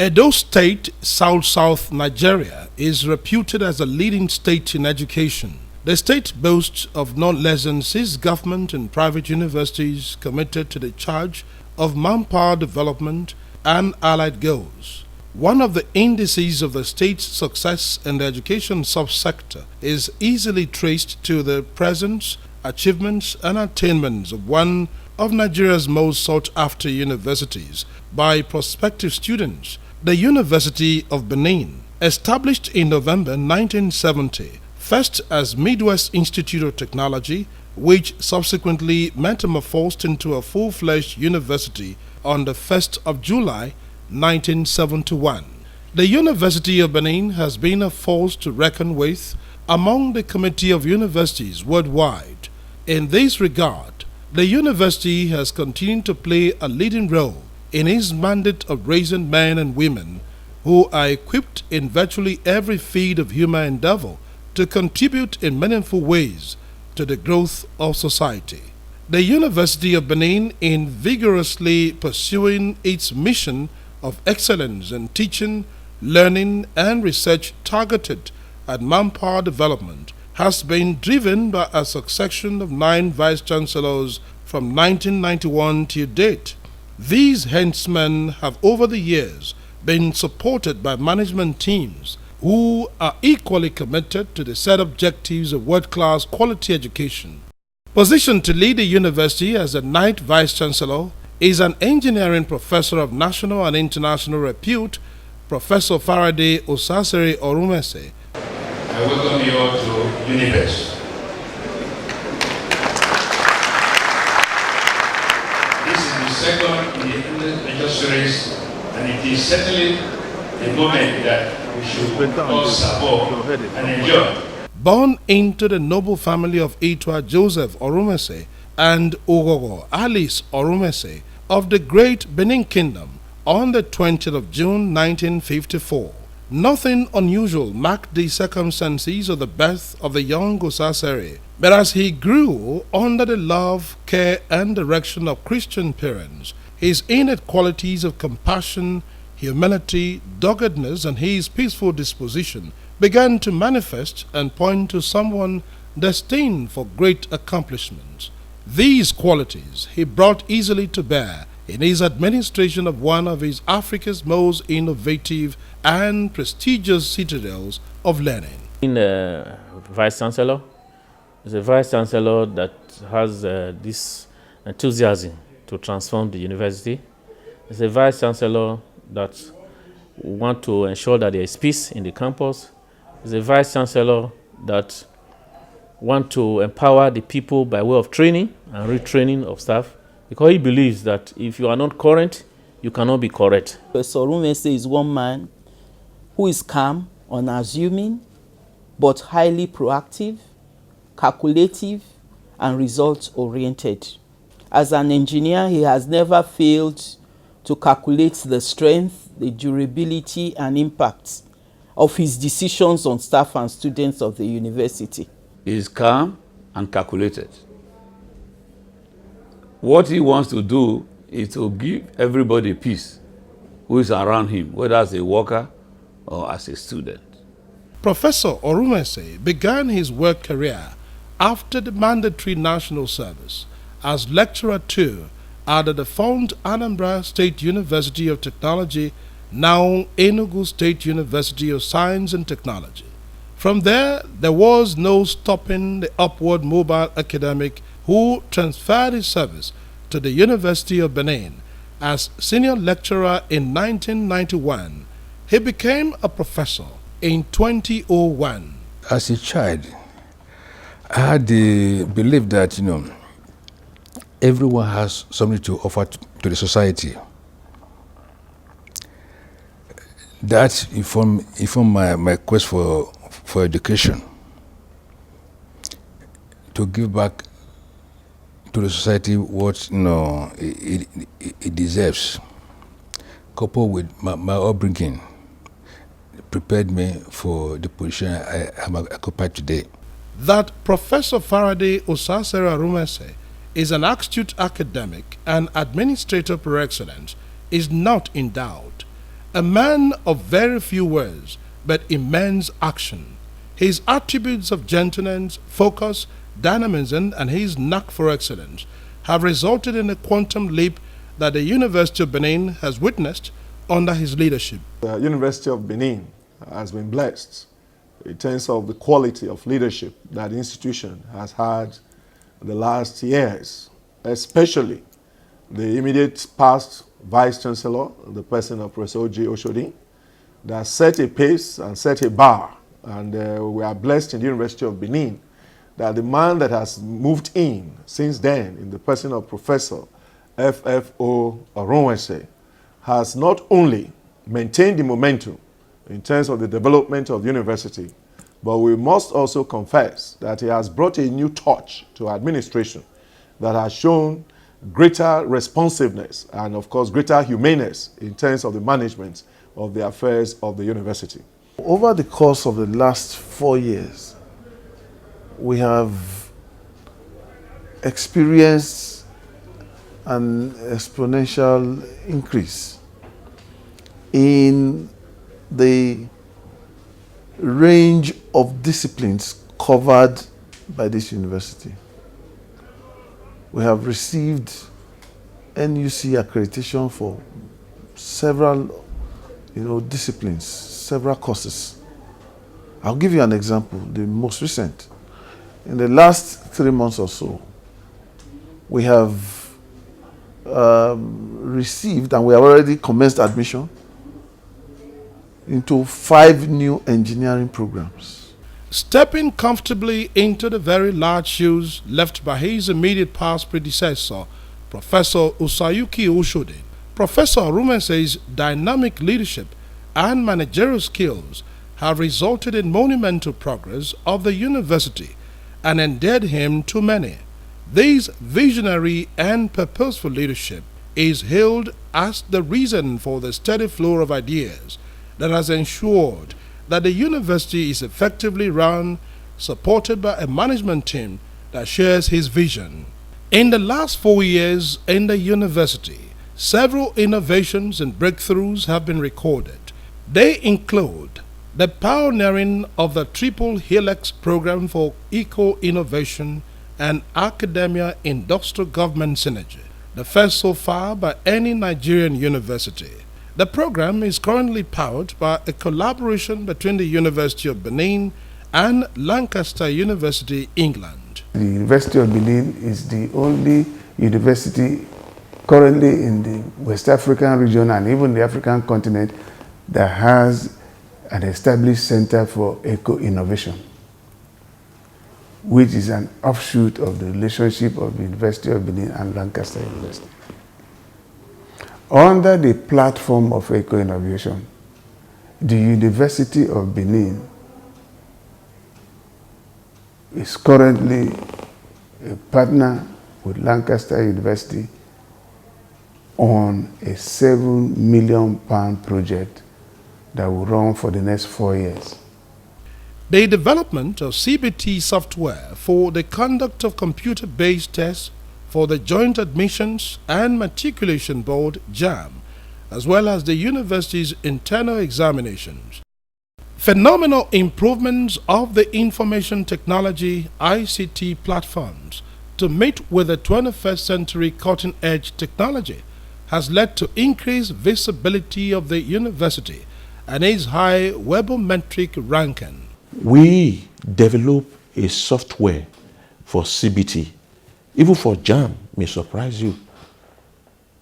Edo State, South Nigeria, is reputed as a leading state in education. The state boasts of not less than 6 government and private universities committed to the charge of manpower development and allied goals. One of the indices of the state's success in the education subsector is easily traced to the presence, achievements, and attainments of one of Nigeria's most sought-after universities by prospective students, the University of Benin. Established in November 1970, first as Midwest Institute of Technology, which subsequently metamorphosed into a full-fledged university on the 1st of July 1971. The University of Benin has been a force to reckon with among the Committee of Universities worldwide. In this regard, the university has continued to play a leading role in its mandate of raising men and women who are equipped in virtually every field of human endeavor to contribute in meaningful ways to the growth of society. The University of Benin, in vigorously pursuing its mission of excellence in teaching, learning, and research targeted at manpower development, has been driven by a succession of 9 vice-chancellors from 1991 to date. These henchmen have over the years been supported by management teams who are equally committed to the set objectives of world-class quality education. Positioned to lead the university as the 9th Vice-Chancellor is an engineering professor of national and international repute, Professor Faraday Osasere Orumese. I welcome you all to UNIBEN. This is the second in the major series, and it is certainly a moment that we should all support and enjoy. Born into the noble family of Itwa Joseph Orumese and Ogogo Alice Orumese of the great Benin Kingdom on the 20th of June 1954, nothing unusual marked the circumstances of the birth of the young Osasere, but as he grew under the love, care, and direction of Christian parents, his innate qualities of compassion, humility, doggedness, and his peaceful disposition began to manifest and point to someone destined for great accomplishments. These qualities he brought easily to bear in his administration of one of East Africa's most innovative and prestigious citadels of learning. In Vice-Chancellor, is a Vice-Chancellor that has this enthusiasm to transform the university. It's a Vice-Chancellor that wants to ensure that there is peace in the campus. It's a Vice-Chancellor that wants to empower the people by way of training and retraining of staff, because he believes that if you are not current, you cannot be correct. Professor Orumese is one man who is calm, unassuming, but highly proactive, calculative, and results-oriented. As an engineer, he has never failed to calculate the strength, the durability, and impact of his decisions on staff and students of the university. He is calm and calculated. What he wants to do is to give everybody peace who is around him, whether as a worker or as a student. Professor Orumese began his work career after the mandatory national service as lecturer 2 at the defunct Anambra State University of Technology, now Enugu State University of Science and Technology. From there was no stopping the upward mobile academic who transferred his service to the University of Benin. As senior lecturer in 1991, he became a professor in 2001. As a child, I had the belief that, everyone has something to offer to the society. That informed my quest for education, to give back to the society what it deserves, coupled with my upbringing, prepared me for the position I am occupied today. That Professor Faraday Osasere Orumese is an astute academic and administrator par excellence is not in doubt. A man of very few words, but immense action. His attributes of gentleness, focus, dynamism, and his knack for excellence have resulted in a quantum leap that the University of Benin has witnessed under his leadership. The University of Benin has been blessed in terms of the quality of leadership that the institution has had in the last years, especially the immediate past Vice Chancellor, the person of Professor Oji Oshodi, that set a pace and set a bar. And we are blessed in the University of Benin that the man that has moved in since then, in the person of Professor FFO Oronwese, has not only maintained the momentum in terms of the development of the university, but we must also confess that he has brought a new touch to administration that has shown greater responsiveness and, of course, greater humaneness in terms of the management of the affairs of the university. Over the course of the last 4 years, we have experienced an exponential increase in the range of disciplines covered by this university. We have received NUC accreditation for several disciplines, several courses. I'll give you an example, the most recent. In the last 3 months or so, we have received, and we have already commenced admission into 5 new engineering programs. Stepping comfortably into the very large shoes left by his immediate past predecessor, Professor Usayuki Oshodi, Professor Oronwese's dynamic leadership and managerial skills have resulted in monumental progress of the university and endeared him to many. This visionary and purposeful leadership is hailed as the reason for the steady flow of ideas that has ensured that the university is effectively run, supported by a management team that shares his vision. In the last 4 years in the university, several innovations and breakthroughs have been recorded. They include the pioneering of the Triple Helix program for eco-innovation and academia industrial government synergy, the first so far by any Nigerian university. The program is currently powered by a collaboration between the University of Benin and Lancaster University, England. The University of Benin is the only university currently in the West African region and even the African continent that has an established center for eco-innovation, which is an offshoot of the relationship of the University of Benin and Lancaster University. Under the platform of eco-innovation, the University of Benin is currently a partner with Lancaster University on a £7 million project that will run for the next 4 years. The development of CBT software for the conduct of computer-based tests for the Joint Admissions and Matriculation Board (JAM), as well as the university's internal examinations. Phenomenal improvements of the information technology ICT platforms to meet with the 21st century cutting-edge technology has led to increased visibility of the university and its high webometric ranking. We develop a software for CBT. Even for JAM, may surprise you.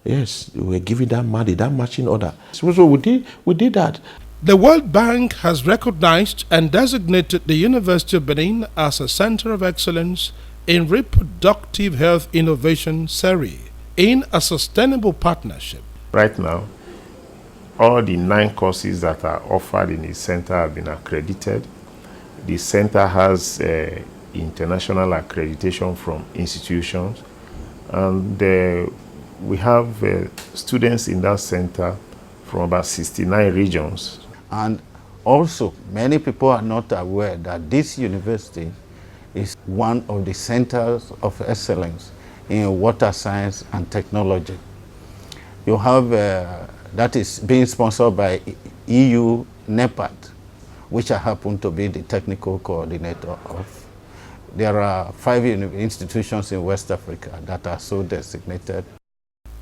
Yes, we were giving that money, that matching order. So we did that. The World Bank has recognized and designated the University of Benin as a center of excellence in reproductive health innovation (SERI) in a sustainable partnership. Right now, all the 9 courses that are offered in the center have been accredited. The center has international accreditation from institutions, and we have students in that center from about 69 regions. And also, many people are not aware that this university is one of the centers of excellence in water science and technology. You have that is being sponsored by EU NEPAD, which I happen to be the technical coordinator of. There are 5 institutions in West Africa that are so designated.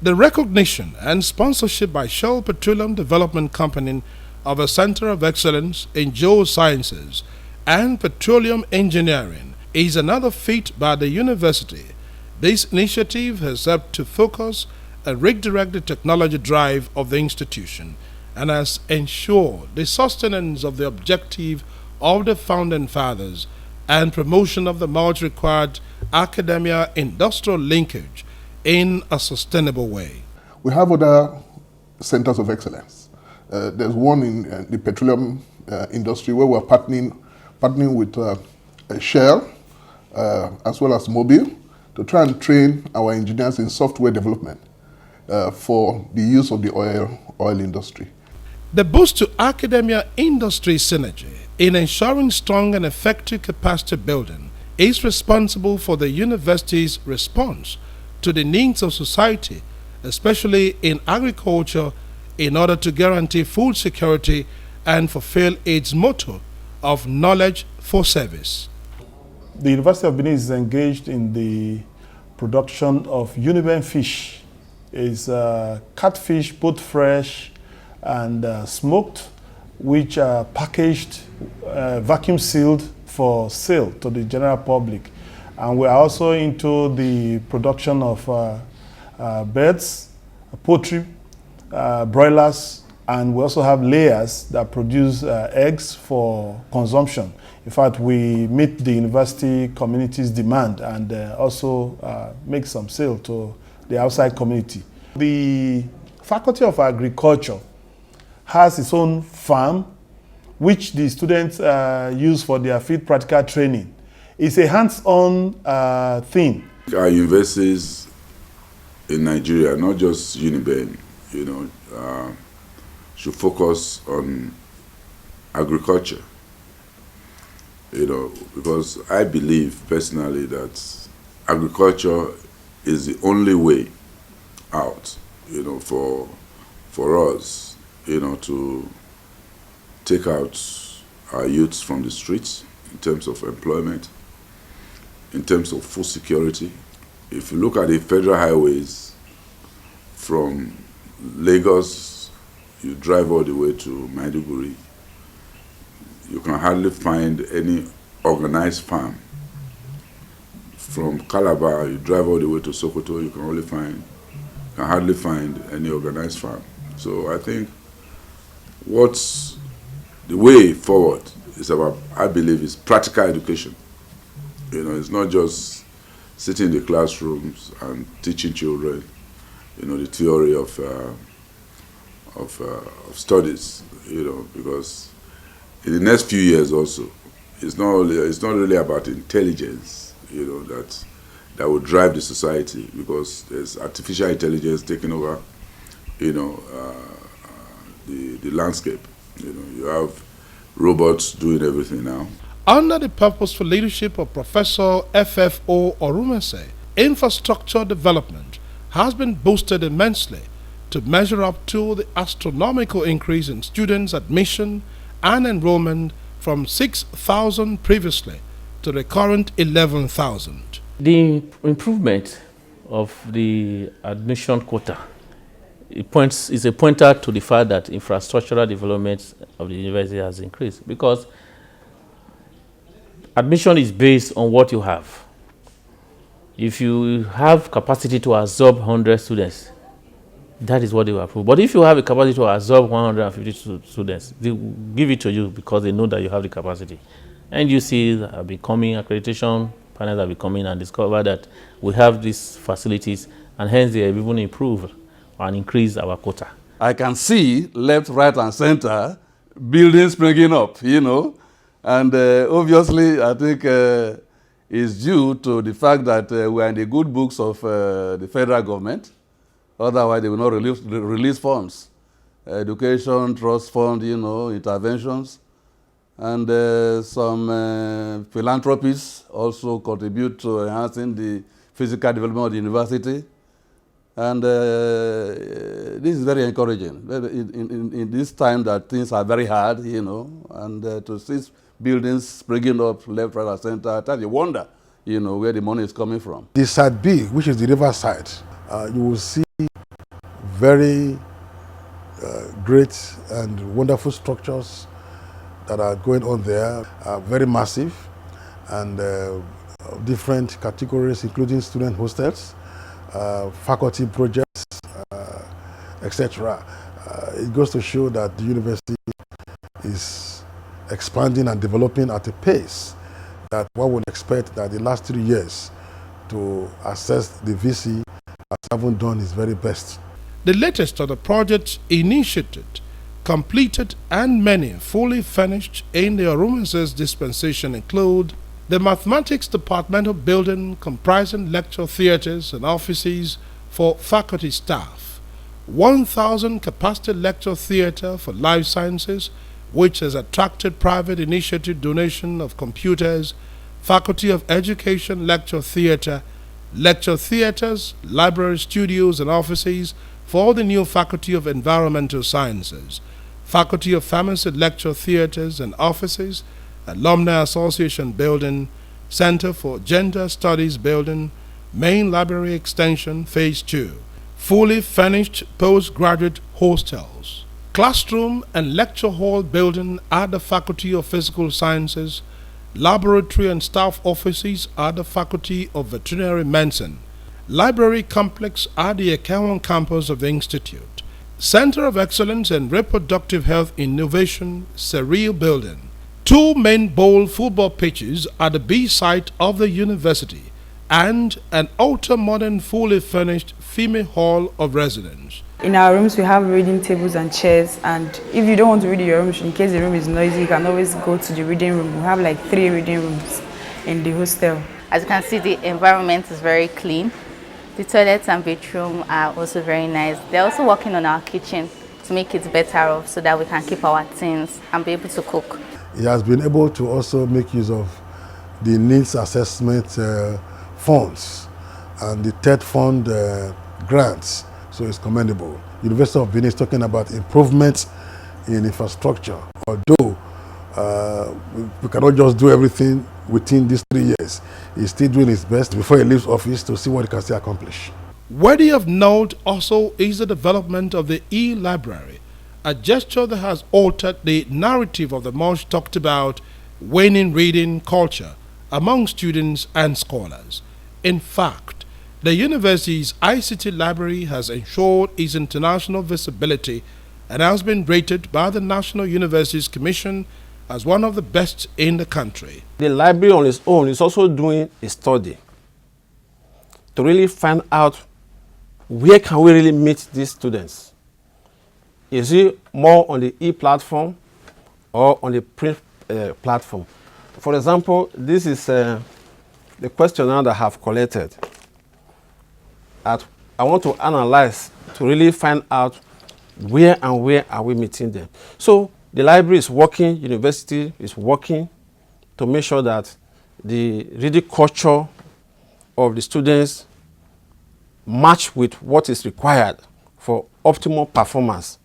The recognition and sponsorship by Shell Petroleum Development Company of a Center of Excellence in Geosciences and Petroleum Engineering is another feat by the university. This initiative has helped to focus and redirect the technology drive of the institution and has ensured the sustenance of the objective of the founding fathers and promotion of the much required academia-industrial linkage in a sustainable way. We have other centers of excellence. There's one in the petroleum industry where we're partnering with Shell as well as Mobil to try and train our engineers in software development for the use of the oil industry. The boost to academia industry synergy in ensuring strong and effective capacity building is responsible for the university's response to the needs of society, especially in agriculture, in order to guarantee food security and fulfill its motto of knowledge for service. The University of Benin is engaged in the production of UNIBEN fish. It's catfish, both fresh and smoked, which are packaged, vacuum sealed for sale to the general public. And we're also into the production of birds, poultry, broilers, and we also have layers that produce eggs for consumption. In fact, we meet the university community's demand and also make some sale to the outside community. The Faculty of Agriculture has its own farm, which the students use for their field practical training. It's a hands-on thing. Our universities in Nigeria, not just UNIBEN, should focus on agriculture. Because I believe personally that agriculture is the only way out, for us, to take out our youths from the streets in terms of employment, in terms of food security. If you look at the federal highways from Lagos, you drive all the way to Maiduguri, you can hardly find any organized farm. From Calabar, you drive all the way to Sokoto, you can hardly find any organized farm. So I think what's the way forward is about, I believe, is practical education. It's not just sitting in the classrooms and teaching children, the theory of studies, because in the next few years also, it's not really about intelligence, that will drive the society, because there's artificial intelligence taking over, the landscape. You have robots doing everything now. Under the purposeful leadership of Professor FFO Orumese, infrastructure development has been boosted immensely to measure up to the astronomical increase in students' admission and enrollment from 6,000 previously to the current 11,000. The improvement of the admission quota is a pointer to the fact that infrastructural development of the university has increased, because admission is based on what you have. If you have capacity to absorb 100 students, that is what they will approve. But if you have a capacity to absorb 150 students, they will give it to you because they know that you have the capacity. And you see have been coming, accreditation panels have been coming and discover that we have these facilities, and hence they have even improved and increased our quota. I can see left, right, and center buildings springing up, and obviously I think it's due to the fact that we are in the good books of the federal government. Otherwise, they will not release funds. Education, trust fund, interventions. And some philanthropies also contribute to enhancing the physical development of the university. And this is very encouraging in this time that things are very hard, you know, and to see buildings springing up left, right, and center, that's a wonder, you know, where the money is coming from. The side B, which is the river side, you will see very great and wonderful structures that are going on there, very massive, and different categories, including student hostels, faculty projects, etc. It goes to show that the university is expanding and developing at a pace that one would expect that the last 3 years to assess the VC has haven't done its very best. The latest of the projects initiated, completed, and many fully finished in the Orumense's dispensation include the Mathematics Departmental Building comprising lecture theatres and offices for faculty staff, 1,000 capacity lecture theatre for life sciences, which has attracted private initiative donation of computers, Faculty of Education lecture theatres, library studios and offices for the new Faculty of Environmental Sciences, Faculty of Pharmacy lecture theatres and offices, Alumni Association building, Center for Gender Studies building, Main Library Extension Phase 2, fully furnished postgraduate hostels, classroom and lecture hall building at the Faculty of Physical Sciences, laboratory and staff offices at the Faculty of Veterinary Medicine, library complex at the Ekawan campus of the Institute, Center of Excellence in Reproductive Health Innovation, Cereal Building, 2 main bowl football pitches at the B site of the university, and an ultra-modern fully furnished female hall of residence. In our rooms, we have reading tables and chairs, and if you don't want to read in your room, in case the room is noisy, you can always go to the reading room. We have like 3 reading rooms in the hostel. As you can see, the environment is very clean. The toilets and bathroom are also very nice. They're also working on our kitchen to make it better off so that we can keep our things and be able to cook. He has been able to also make use of the needs assessment funds and the TED fund grants, so it's commendable. University of Benin is talking about improvements in infrastructure, although we cannot just do everything within these 3 years. He's still doing his best before he leaves office to see what he can still accomplish. Worthy of note also is the development of the e-library, a gesture that has altered the narrative of the much talked about waning reading culture among students and scholars. In fact, the university's ICT library has ensured its international visibility and has been rated by the National Universities Commission as one of the best in the country. The library on its own is also doing a study to really find out where can we really meet these students. Is it more on the e-platform or on the print platform? For example, this is the questionnaire that I have collected. I want to analyze to really find out where are we meeting them. So the library is working, university is working to make sure that the reading culture of the students match with what is required for optimal performance,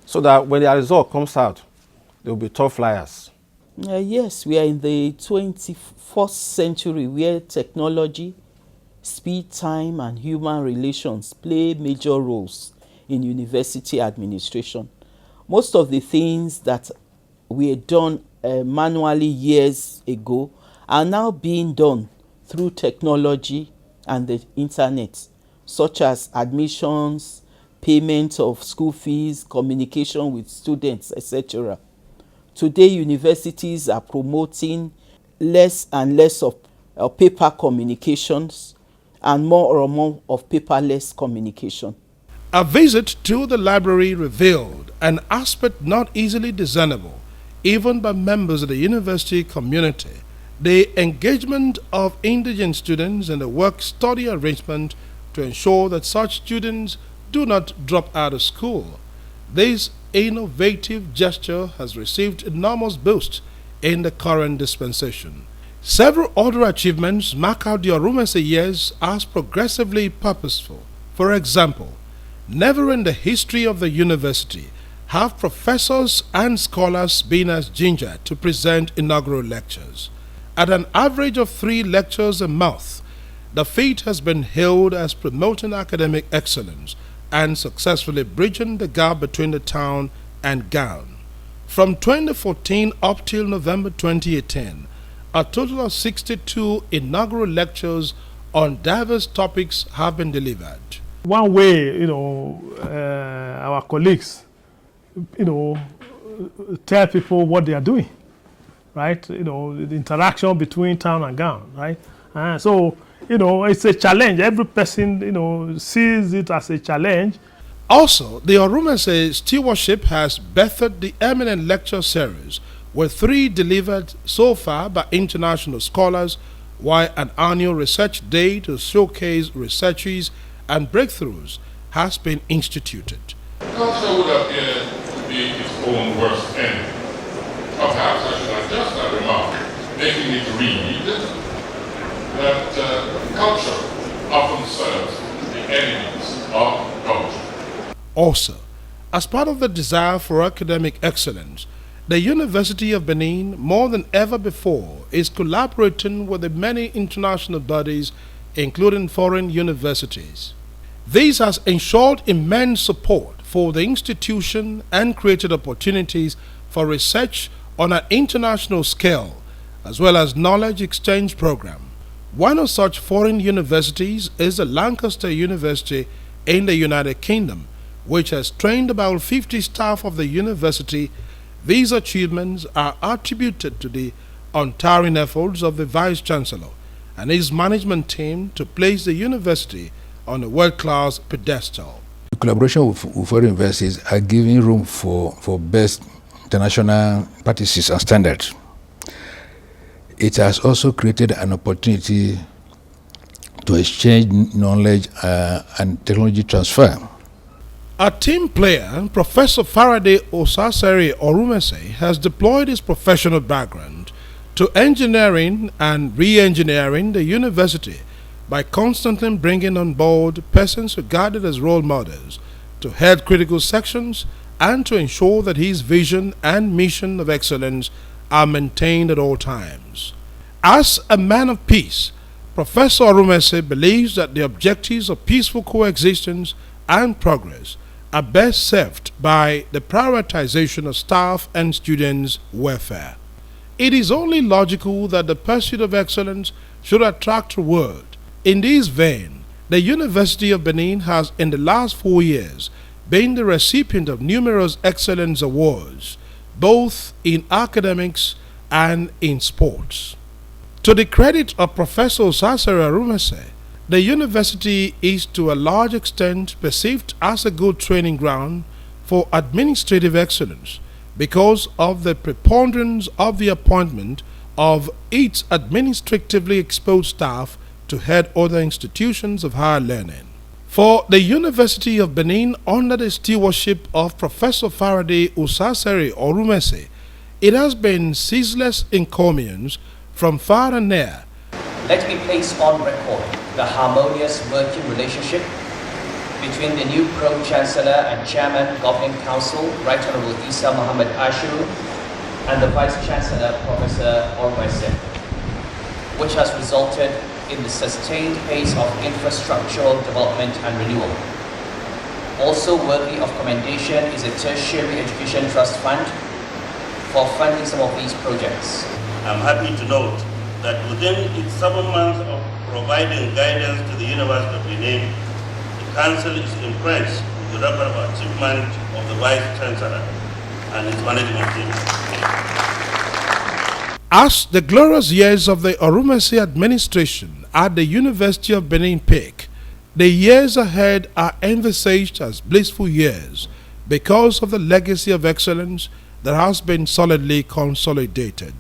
so that when the result comes out, they will be top flyers. Yes, we are in the 21st century where technology, speed, time, and human relations play major roles in university administration. Most of the things that were done manually years ago are now being done through technology and the internet, such as admissions, payment of school fees, communication with students, etc. Today, universities are promoting less and less of paper communications and more and more of paperless communication. A visit to the library revealed an aspect not easily discernible, even by members of the university community: the engagement of indigent students in the work-study arrangement to ensure that such students do not drop out of school. This innovative gesture has received enormous boost in the current dispensation. Several other achievements mark out the Orumense years as progressively purposeful, For example, never in the history of the university have professors and scholars been as ginger to present inaugural lectures. At an average of 3 lectures a month, the feat has been hailed as promoting academic excellence and successfully bridging the gap between the town and gown. From 2014 up till November 2018, a total of 62 inaugural lectures on diverse topics have been delivered. One way, our colleagues, tell people what they are doing, right? The interaction between town and gown, right? So, it's a challenge. Every person, sees it as a challenge. Also, the Orumese stewardship has bettered the eminent lecture series, with 3 delivered so far by international scholars, while an annual research day to showcase researches and breakthroughs has been instituted. Culture would appear to be its own worst enemy. Perhaps I should adjust that remark, making it read that culture often serves the enemies of culture. Also, as part of the desire for academic excellence, the University of Benin, more than ever before, is collaborating with the many international bodies, including foreign universities. This has ensured immense support for the institution and created opportunities for research on an international scale, as well as knowledge exchange program. One of such foreign universities is the Lancaster University in the United Kingdom, which has trained about 50 staff of the university. These achievements are attributed to the untiring efforts of the Vice-Chancellor and his management team to place the university on a world-class pedestal. The collaboration with foreign universities are giving room for best international practices and standards. It has also created an opportunity to exchange knowledge and technology transfer. A team player, Professor Faraday Osasere Orumese, has deployed his professional background to engineering and re-engineering the university by constantly bringing on board persons regarded as role models to head critical sections and to ensure that his vision and mission of excellence are maintained at all times. As a man of peace, Professor Orumese believes that the objectives of peaceful coexistence and progress are best served by the prioritization of staff and students' welfare. It is only logical that the pursuit of excellence should attract reward. In this vein, the University of Benin has in the last 4 years been the recipient of numerous excellence awards, both in academics and in sports. To the credit of Professor Osasere Orumese, the university is to a large extent perceived as a good training ground for administrative excellence because of the preponderance of the appointment of its administratively exposed staff to head other institutions of higher learning. For the University of Benin, under the stewardship of Professor Faraday Osasere Orumese, it has been ceaseless encomiums from far and near. Let me place on record the harmonious working relationship between the new Pro-Chancellor and Chairman Governing Council, Right Honorable Isa Muhammad Ashiru, and the Vice-Chancellor, Professor Orumese, which has resulted in the sustained pace of infrastructural development and renewal. Also worthy of commendation is a Tertiary Education Trust Fund for funding some of these projects. I'm happy to note that within its 7 months of providing guidance to the University of Benin, the Council is impressed with the record of achievement of the Vice-Chancellor and his management team. As the glorious years of the Orumese administration at the University of Benin peak, the years ahead are envisaged as blissful years because of the legacy of excellence that has been solidly consolidated.